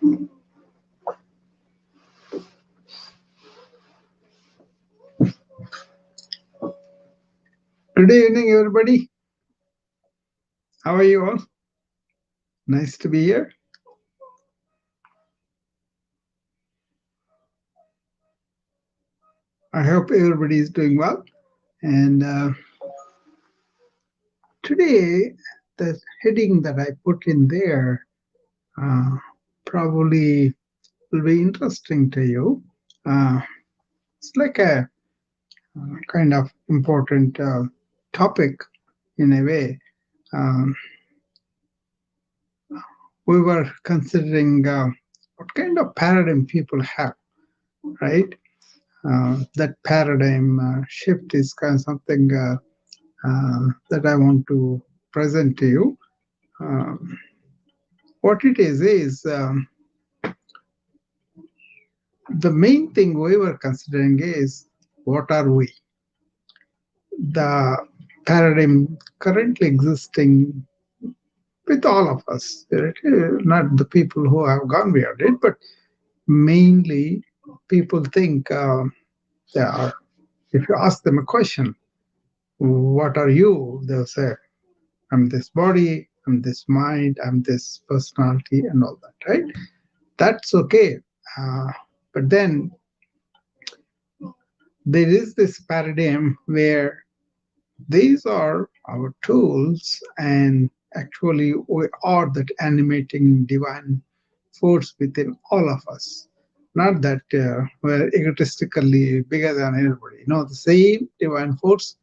Good evening, everybody. How are you all? Nice to be here. I hope everybody is doing well. And today, the heading that I put in there probably will be interesting to you. It's like a kind of important topic in a way. Um, we were considering what kind of paradigm people have, right? That paradigm shift is kind of something that I want to present to you. What it is the main thing we were considering is what are we? The paradigm currently existing with all of us, right? Not the people who have gone beyond it, but mainly people think they are. If you ask them a question, what are you? They'll say, I'm this body, I'm this mind, I'm this personality, and all that, right? That's okay. But then there is this paradigm where these are our tools, and actually we are that animating divine force within all of us. Not that we're egotistically bigger than everybody. No, the same divine force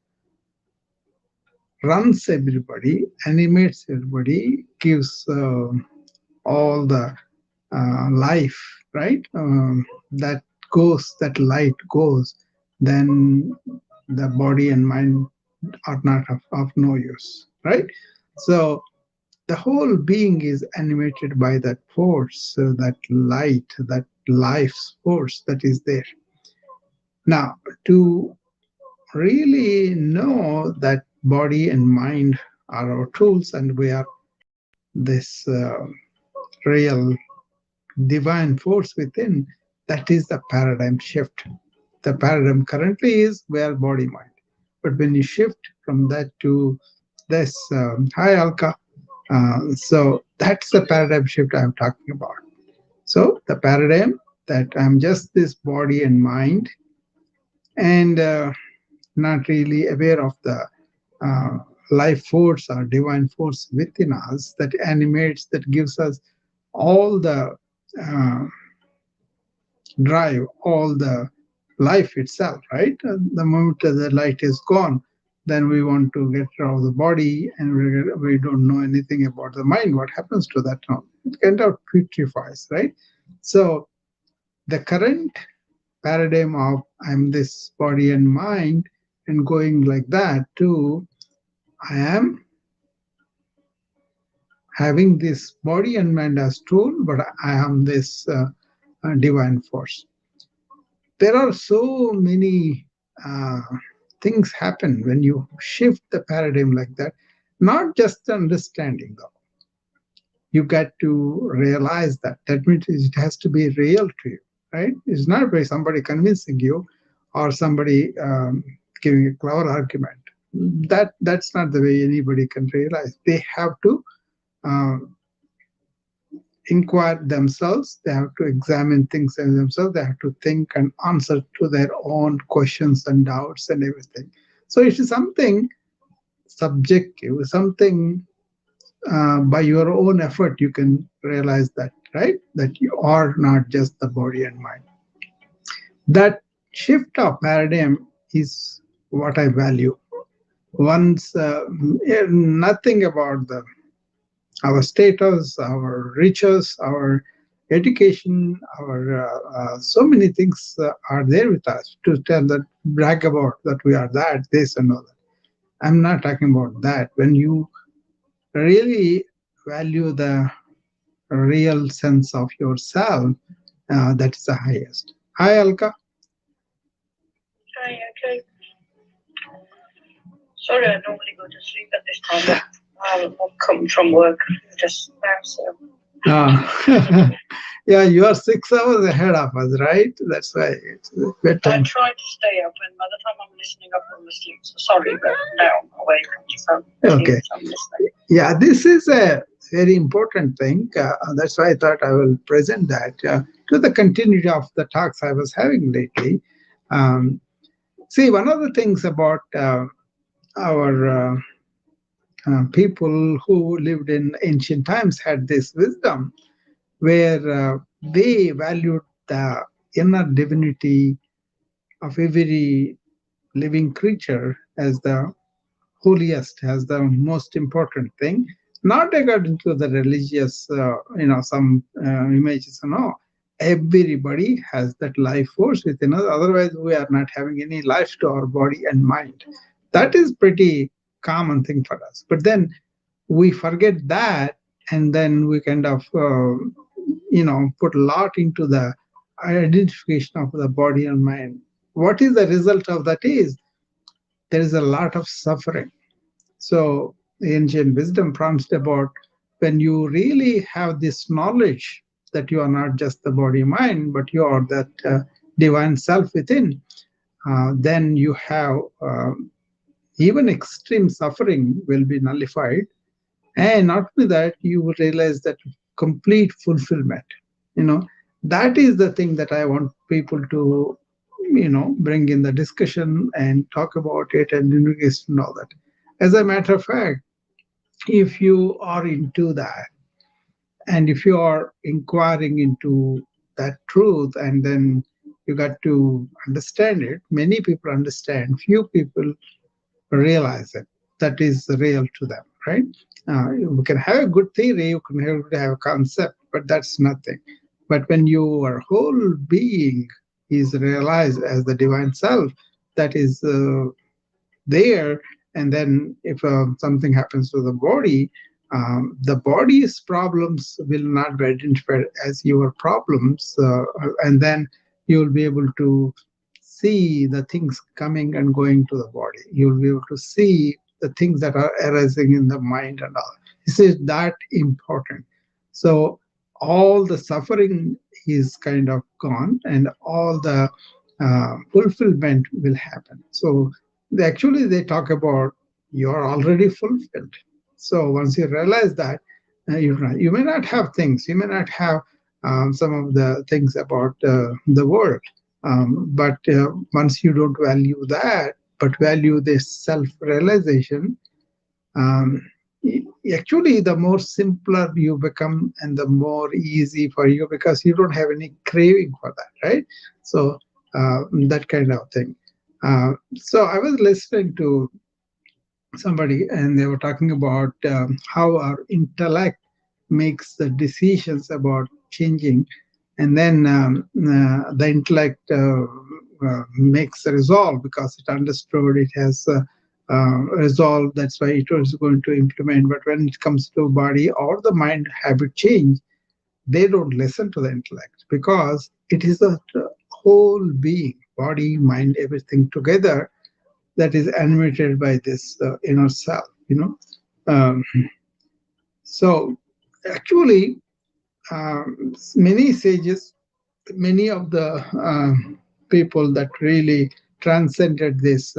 runs everybody, animates everybody, gives all the life, right? That goes, that light goes, then the body and mind are not of no use, right? So the whole being is animated by that force, that light, that life's force that is there. Now, to really know that body and mind are our tools and we are this real divine force within, that is the paradigm shift. The paradigm currently is where body mind. But when you shift from that to this, hi Alka, so that's the paradigm shift I'm talking about. So the paradigm that I'm just this body and mind and not really aware of the uh, life force or divine force within us that animates, that gives us all the uh, drive, all the life itself, right? The moment the light is gone, then we want to get out of the body and we don't know anything about the mind. What happens to that now? It kind of putrefies, right? So the current paradigm of I'm this body and mind and going like that to I am having this body and mind as tool, but I am this divine force. There are so many uh, things happen when you shift the paradigm like that. Not just understanding though. You got to realize that. That means it has to be real to you, right? It's not by somebody convincing you or somebody giving a clever argument. That's not the way anybody can realize. They have to uh, inquire themselves, they have to examine things in themselves, they have to think and answer to their own questions and doubts and everything. So it is something subjective, something by your own effort you can realize that, right? That you are not just the body and mind. That shift of paradigm is what I value. Once nothing about the our status, our riches, our education, our so many things are there with us to tell that, brag about that we are that, this and all that. I'm not talking about that. When you really value the real sense of yourself, that is the highest. Hi, Alka. Hi, okay. Sorry, I normally go to sleep at this time, but I've come from work just now, so. Yeah, you are 6 hours ahead of us, right? That's why it's I bedtime. try to stay up, and by the time I'm listening, I fall asleep. So sorry, but now I'm awake from Okay. tears. I'm listening. Yeah, this is a very important thing. That's why I thought I will present that to the continuity of the talks I was having lately. Um, See, one of the things about our people who lived in ancient times had this wisdom where they valued the inner divinity of every living creature as the holiest, as the most important thing, not according to the religious, some images. No, everybody has that life force within us. Otherwise, we are not having any life to our body and mind. That is pretty common thing for us. But then we forget that, and then we kind of put a lot into the identification of the body and mind. What is the result of that is there is a lot of suffering. So ancient wisdom prompts about when you really have this knowledge that you are not just the body mind, but you are that divine self within, then you have even extreme suffering will be nullified. And not only that, you will realize that complete fulfillment. You know, that is the thing that I want people to, bring in the discussion and talk about it and investigate and all that. As a matter of fact, if you are into that and if you are inquiring into that truth and then you got to understand it, many people understand, few people realize it. That is real to them, right? You can have a good theory, you can have a concept, but that's nothing. But when your whole being is realized as the divine self, that is there, and then if something happens to the body's problems will not be identified as your problems, and then you will be able to see the things coming and going to the body. You will be able to see the things that are arising in the mind and all. This is that important. So all the suffering is kind of gone, and all the fulfillment will happen. So actually, they talk about you're already fulfilled. So once you realize that, you may not have things, you may not have some of the things about the world, but once you don't value that, but value this self-realization, um, actually the more simpler you become and the more easy for you because you don't have any craving for that, right? So that kind of thing. So I was listening to somebody and they were talking about how our intellect makes the decisions about changing, and then the intellect makes the resolve because it understood, it has resolved, that's why it was going to implement. But when it comes to body or the mind habit change, they don't listen to the intellect because it is the whole being, body, mind, everything together, that is animated by this inner self. Um, so actually, many sages, many of the people that really transcended this,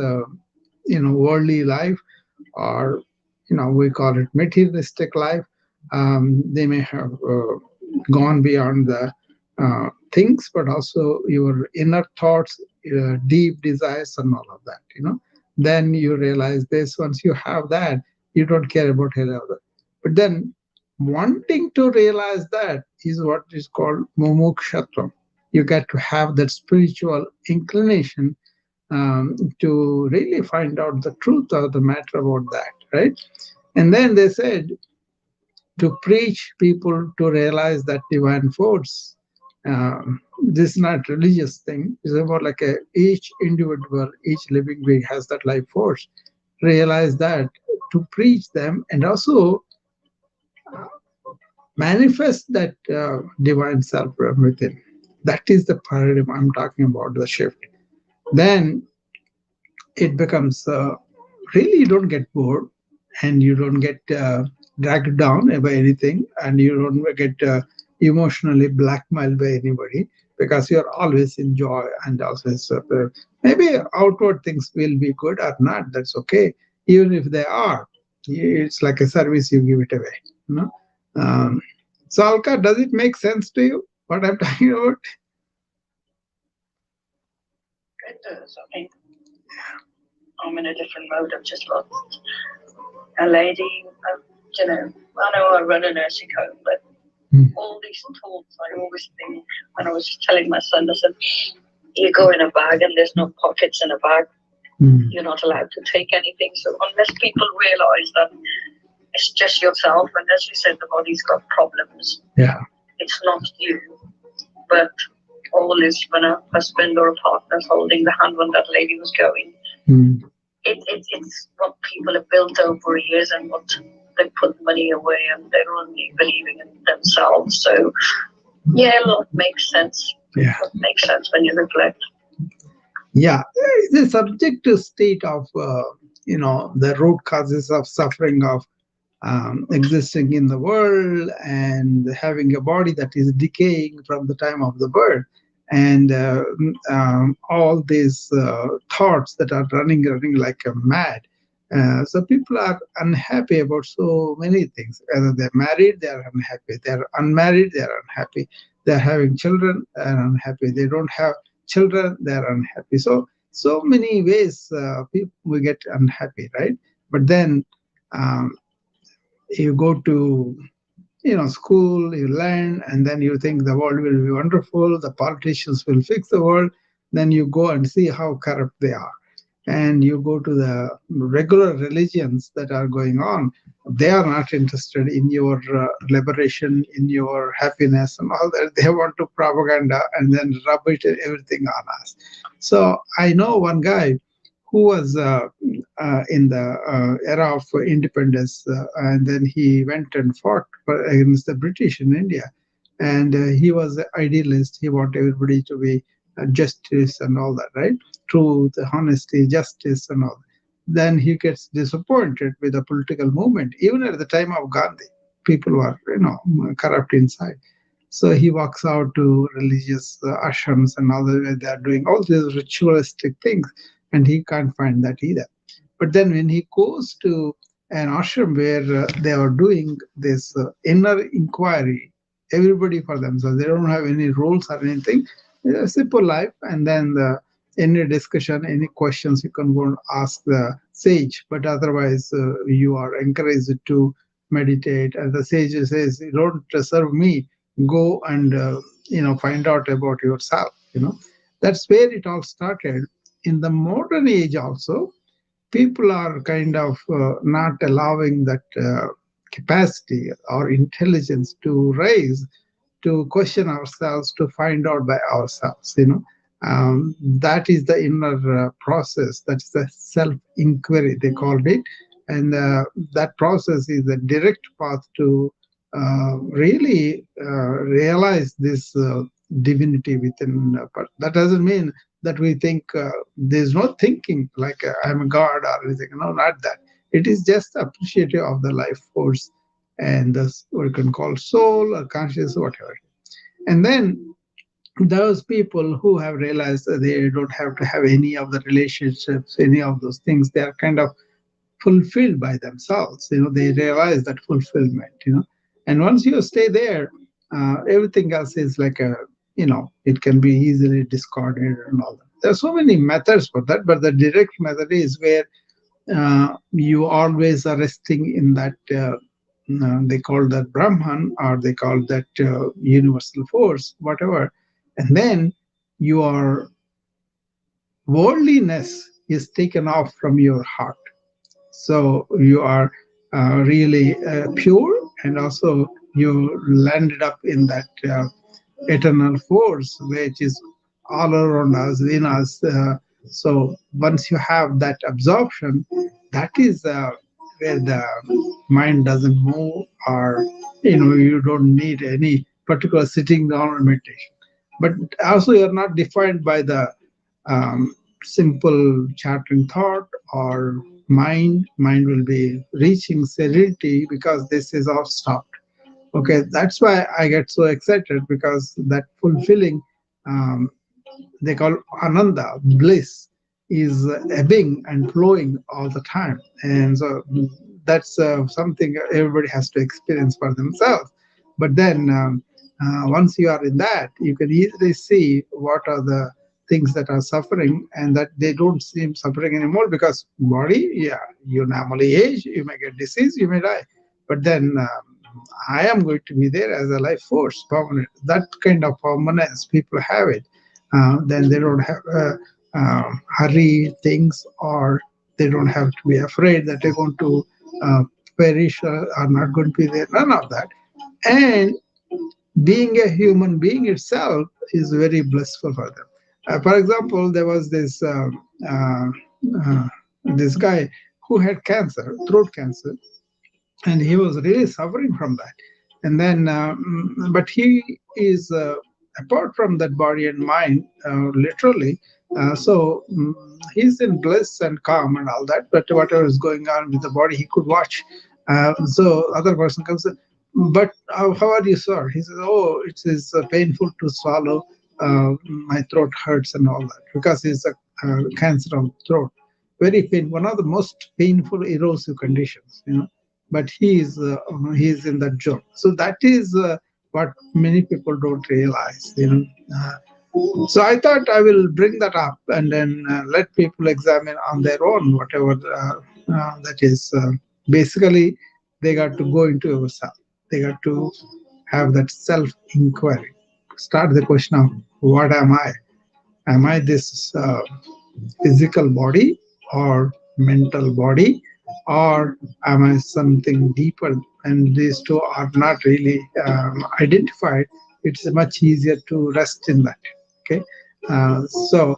worldly life, or we call it materialistic life. They may have gone beyond the things, but also your inner thoughts, deep desires, and all of that. Then you realize this. Once you have that, you don't care about any other. But then wanting to realize that is what is called mumukshatvam. You get to have that spiritual inclination to really find out the truth of the matter about that, right? And then they said to preach people to realize that divine force. This is not religious thing. It's about like each individual, each living being has that life force. Realize that, to preach them and also manifest that divine self within. That is the paradigm I'm talking about, the shift. Then it becomes really, you don't get bored and you don't get dragged down by anything, and you don't get emotionally blackmailed by anybody, because you're always in joy and always maybe outward things will be good or not. That's okay. Even if they are, it's like a service, you give it away. You know. Um, so Alka, does it make sense to you what I'm talking about? It does. I mean, I'm in a different mode. I've just lost a lady. I know I run a nursing home, but Mm, all these thoughts, I always think, when I was just telling my son, I said, you go in a bag and there's no pockets in a bag, mm, you're not allowed to take anything. So unless people realize that it's just yourself, and as you said, the body's got problems, yeah. it's not you, but all is when a husband or a partner's holding the hand when that lady was going. Mm, It's what people have built over years and what they put money away, and they're only believing in themselves. So, yeah, a lot makes sense. yeah. What makes sense when you reflect. Yeah, the subjective state of the root causes of suffering of existing in the world, and having a body that is decaying from the time of the birth, and all these thoughts that are running like a mad. So people are unhappy about so many things. Whether they're married, they are unhappy. They're unmarried, they are unhappy. They're having children, they're unhappy. They don't have children, they're unhappy. So many ways people we get unhappy, right? But then um, you go to school, you learn, and then you think the world will be wonderful, the politicians will fix the world. Then you go and see how corrupt they are, and you go to the regular religions that are going on. They are not interested in your liberation, in your happiness and all that. They want to propaganda and then rub it everything on us. So I know one guy who was in the era of independence, and then he went and fought against the British in India. And he was an idealist. He wanted everybody to be justice and all that, right? Truth, honesty, justice, and all. Then he gets disappointed with the political movement. Even at the time of Gandhi, people were, corrupt inside. So he walks out to religious ashrams and all the way they are doing all these ritualistic things, and he can't find that either. But then when he goes to an ashram where they are doing this inner inquiry, everybody for themselves, they don't have any rules or anything, a simple life, and then any discussion, any questions, you can go and ask the sage, but otherwise you are encouraged to meditate. And the sage says, "You don't serve me, go and find out about yourself." That's where it all started. In the modern age also, people are kind of not allowing that capacity or intelligence to raise, to question ourselves, to find out by ourselves. That is the inner process. That's the self inquiry, they called it. And that process is a direct path to really realize this divinity within. But that doesn't mean that we think there's no thinking like I'm a god or anything. No, not that. It is just appreciative of the life force, and this what you can call soul or conscious, whatever. And then those people who have realized that they don't have to have any of the relationships, any of those things, they are kind of fulfilled by themselves. They realize that fulfillment. And once you stay there, everything else is like it can be easily discarded and all that. There are so many methods for that, but the direct method is where you always are resting in that. They call that Brahman, or they call that universal force, whatever. And then your worldliness is taken off from your heart. So you are really pure, and also you landed up in that eternal force which is all around us, in us. So once you have that absorption, that is where the mind doesn't move, or you don't need any particular sitting down or meditation. But also you're not defined by the simple chattering thought or mind will be reaching serenity, because this is all stopped. Okay, that's why I get so excited, because that fulfilling, um, they call ananda, bliss, is ebbing and flowing all the time. And so that's something everybody has to experience for themselves. But then once you are in that, you can easily see what are the things that are suffering, and that they don't seem suffering anymore, because body, yeah, you normally age, you may get disease, you may die, but then I am going to be there as a life force, permanent. That kind of permanence people have it. Then they don't have hurry things, or they don't have to be afraid that they're going to uh, perish, or are not going to be there. None of that. And being a human being itself is very blissful for them. For example, there was uh, uh, this guy who had cancer, throat cancer, and he was really suffering from that. And then but he is apart from that body and mind, literally, he's in bliss and calm and all that, but whatever is going on with the body he could watch. So other person comes in, but how are you, sir? He says, oh, it is painful to swallow, my throat hurts and all that, because it's a cancer of throat, very pain, one of the most painful erosive conditions, but he is in that zone. So that is what many people don't realize. So I thought I will bring that up, and then let people examine on their own whatever that is. Basically, they got to go into yourself. They got to have that self inquiry. Start the question of what am I? Am I this physical body, or mental body, or am I something deeper? And these two are not really identified. It's much easier to rest in that. Okay, so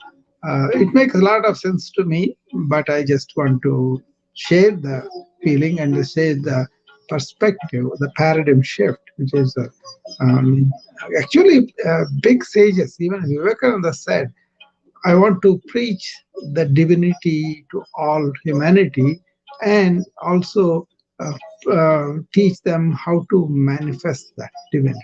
it makes a lot of sense to me, but I just want to share the feeling and to share the perspective, the paradigm shift, which is actually big sages. Even Vivekananda said, I want to preach the divinity to all humanity, and also teach them how to manifest that divinity.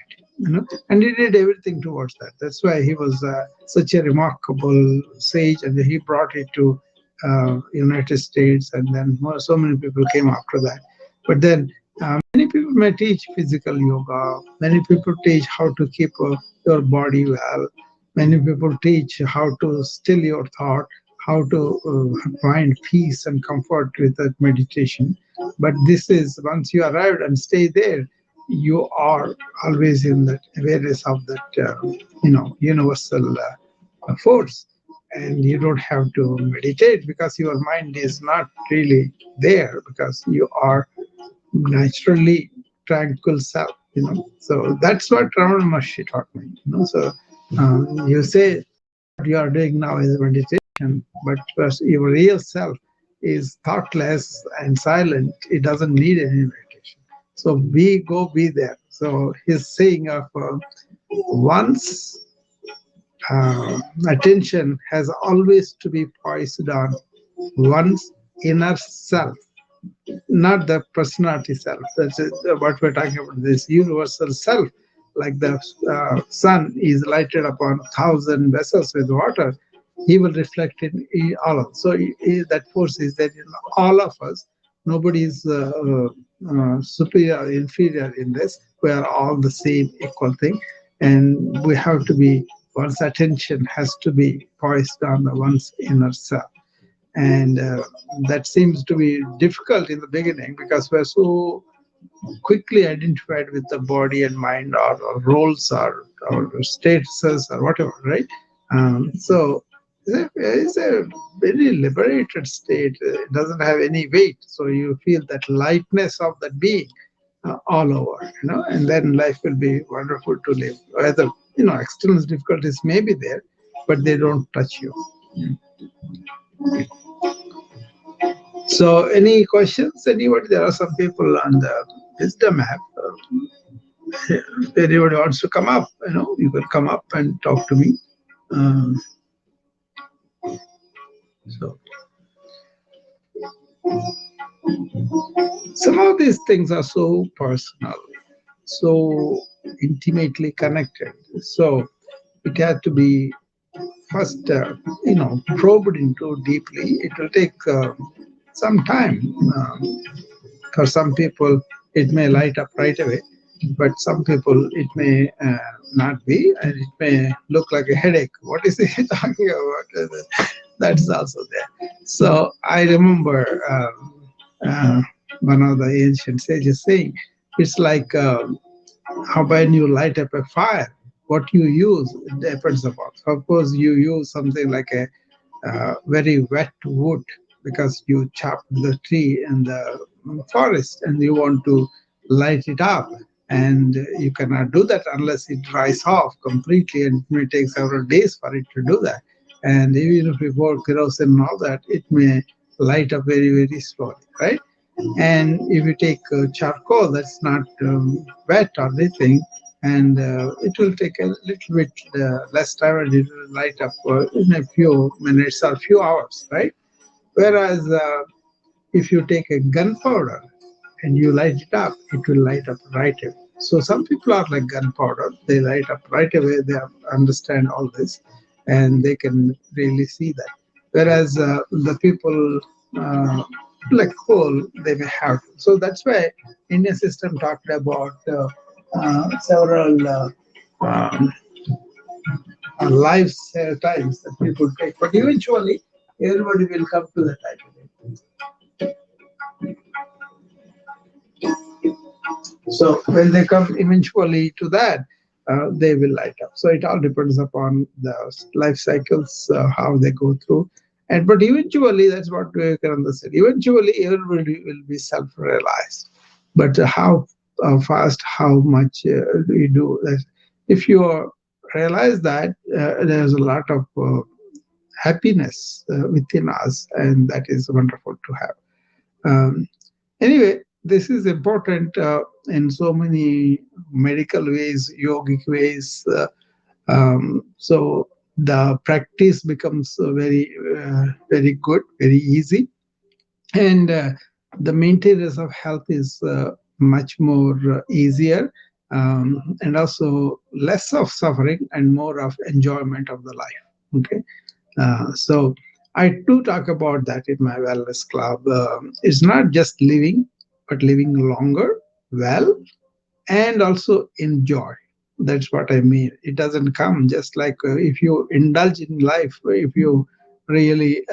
And he did everything towards that. That's why he was such a remarkable sage, and he brought it to United States, and then so many people came after that. But then many people may teach physical yoga. Many people teach how to keep your body well. Many people teach how to still your thought, how to find peace and comfort with that meditation. But this is, once you arrive and stay there, you are always in that awareness of that, universal force. And you don't have to meditate, because your mind is not really there, because you are naturally tranquil self. So that's what Ramana Maharshi taught me. So you say what you are doing now is meditation, but first your real self is thoughtless and silent. It doesn't need any meditation. So be there. So his saying of once attention has always to be poised on one's inner self, not the personality self. That's what we're talking about, this universal self. Like the sun is lighted upon 1,000 vessels with water, he will reflect in all of us. So that force is there in all of us. Nobody is superior or inferior in this. We are all the same equal thing. And we have to be, one's attention has to be poised on the one's inner self. And that seems to be difficult in the beginning, because we're so quickly identified with the body and mind, or roles, or statuses, or whatever, right? So it's a very liberated state. It doesn't have any weight, so you feel that lightness of that being all over, and then life will be wonderful to live. Whether external difficulties may be there, but they don't touch you. So, any questions? Anybody? There are some people on the wisdom app. If anybody wants to come up, you can come up and talk to me. Um, so, some of these things are so personal. so intimately connected. So it had to be first, probed into deeply. It will take some time. For some people, it may light up right away, but some people it may not be, and it may look like a headache. What is he talking about? That's also there. So I remember one of the ancient sages saying, it's like how when you light up a fire, what you use depends upon. Suppose you use something like a very wet wood because you chopped the tree in the forest and you want to light it up, and you cannot do that unless it dries off completely, and it may take several days for it to do that. And even if you pour kerosene and all that, it may light up very, very slowly, right? And if you take charcoal that's not wet or anything, and it will take a little bit less time, and it will light up in a few minutes or few hours, right? Whereas if you take a gunpowder and you light it up, it will light up right away. So some people are like gunpowder; they light up right away. They understand all this, and they can really see that. Whereas the people like coal, they may have to. So that's why Indian system talked about several um, lifetimes that people take, but eventually everybody will come to the time. So when they come eventually to that, they will light up. So it all depends upon the life cycles, how they go through. And but eventually, that's what Vivekananda said. Eventually, everybody will be self-realized. But how fast, how much you do that? If you realize that there's a lot of happiness within us, and that is wonderful to have. Anyway, this is important in so many medical ways, yogic ways. So the practice becomes very good, very easy, and the maintenance of health is much more easier, and also less of suffering and more of enjoyment of the life. Okay, so I do talk about that in my wellness club. It's not just living, but living longer, well, and also enjoy. That's what I mean. It doesn't come just like if you indulge in life, if you really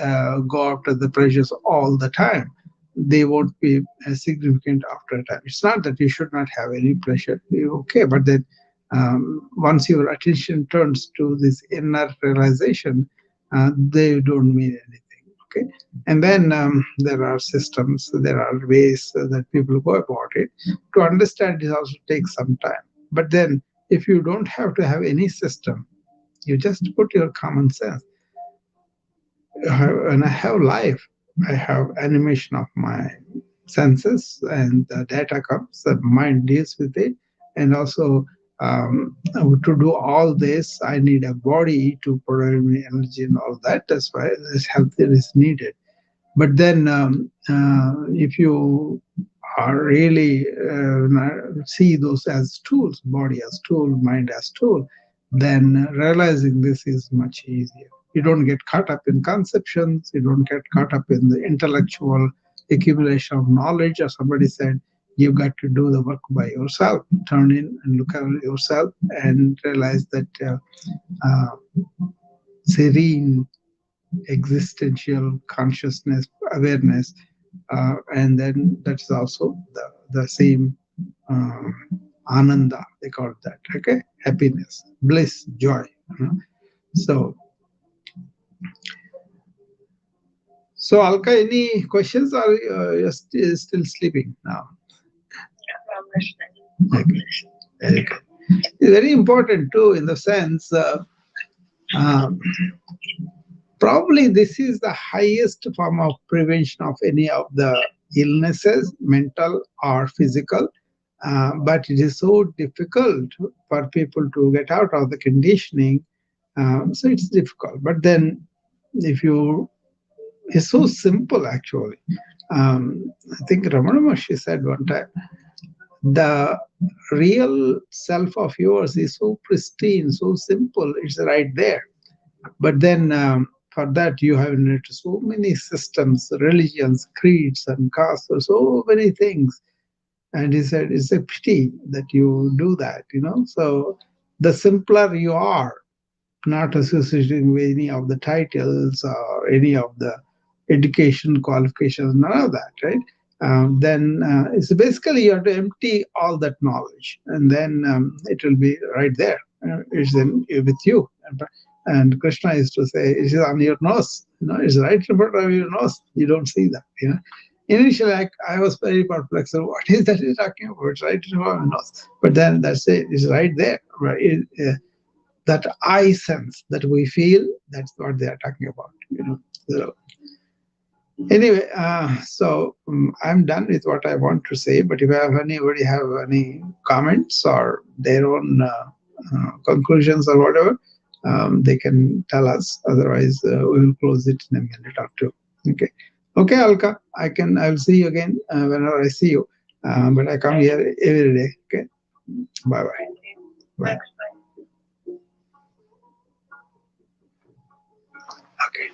go after the pleasures all the time, they won't be significant after a time. It's not that you should not have any pleasure. Okay, but then once your attention turns to this inner realization, they don't mean anything. Okay, and then there are systems, there are ways that people go about it. To understand it also takes some time. But then, if you don't have to have any system, you just put your common sense. When I have life, I have animation of my senses, and the data comes, the mind deals with it, and also to do all this, I need a body to provide me energy and all that. That's why this health is needed. But then, if you are really see those as tools, body as tool, mind as tool, then realizing this is much easier. You don't get caught up in conceptions. You don't get caught up in the intellectual accumulation of knowledge. As somebody said, you've got to do the work by yourself. Turn in and look at yourself and realize that uh, serene existential consciousness, awareness, and then that's also the same ananda, they call it that, okay? Happiness, bliss, joy. You know? So, so Alka, any questions, or you're still sleeping now? Okay, very good. It's very important too, in the sense, um, probably this is the highest form of prevention of any of the illnesses, mental or physical. But it is so difficult for people to get out of the conditioning. So it's difficult. But then, if you, it's so simple actually. I think Ramana Maharshi said one time The real self of yours is so pristine, so simple, it's right there. But then for that, you have invented so many systems, religions, creeds, and castes, so many things. And he said, it's a pity that you do that, So the simpler you are, not associating with any of the titles or any of the education qualifications, none of that, right? Then it's basically you have to empty all that knowledge, and then it will be right there. It's in with you. And Krishna used to say, it is on your nose. It's right in front of your nose. You don't see that. Initially, I was very perplexed. So what is that he's talking about? It's right in front of your nose. But then that's it. It's right there. Right? That I sense that we feel, that's what they are talking about. So anyway, I'm done with what I want to say, but if anybody have any comments or their own conclusions or whatever, they can tell us. Otherwise, we will close it in a minute or two. Okay. Okay, Alka, I'll see you again whenever I see you. But I come here every day. Okay. Bye bye. Thank you. Bye. Thanks. Bye. Okay.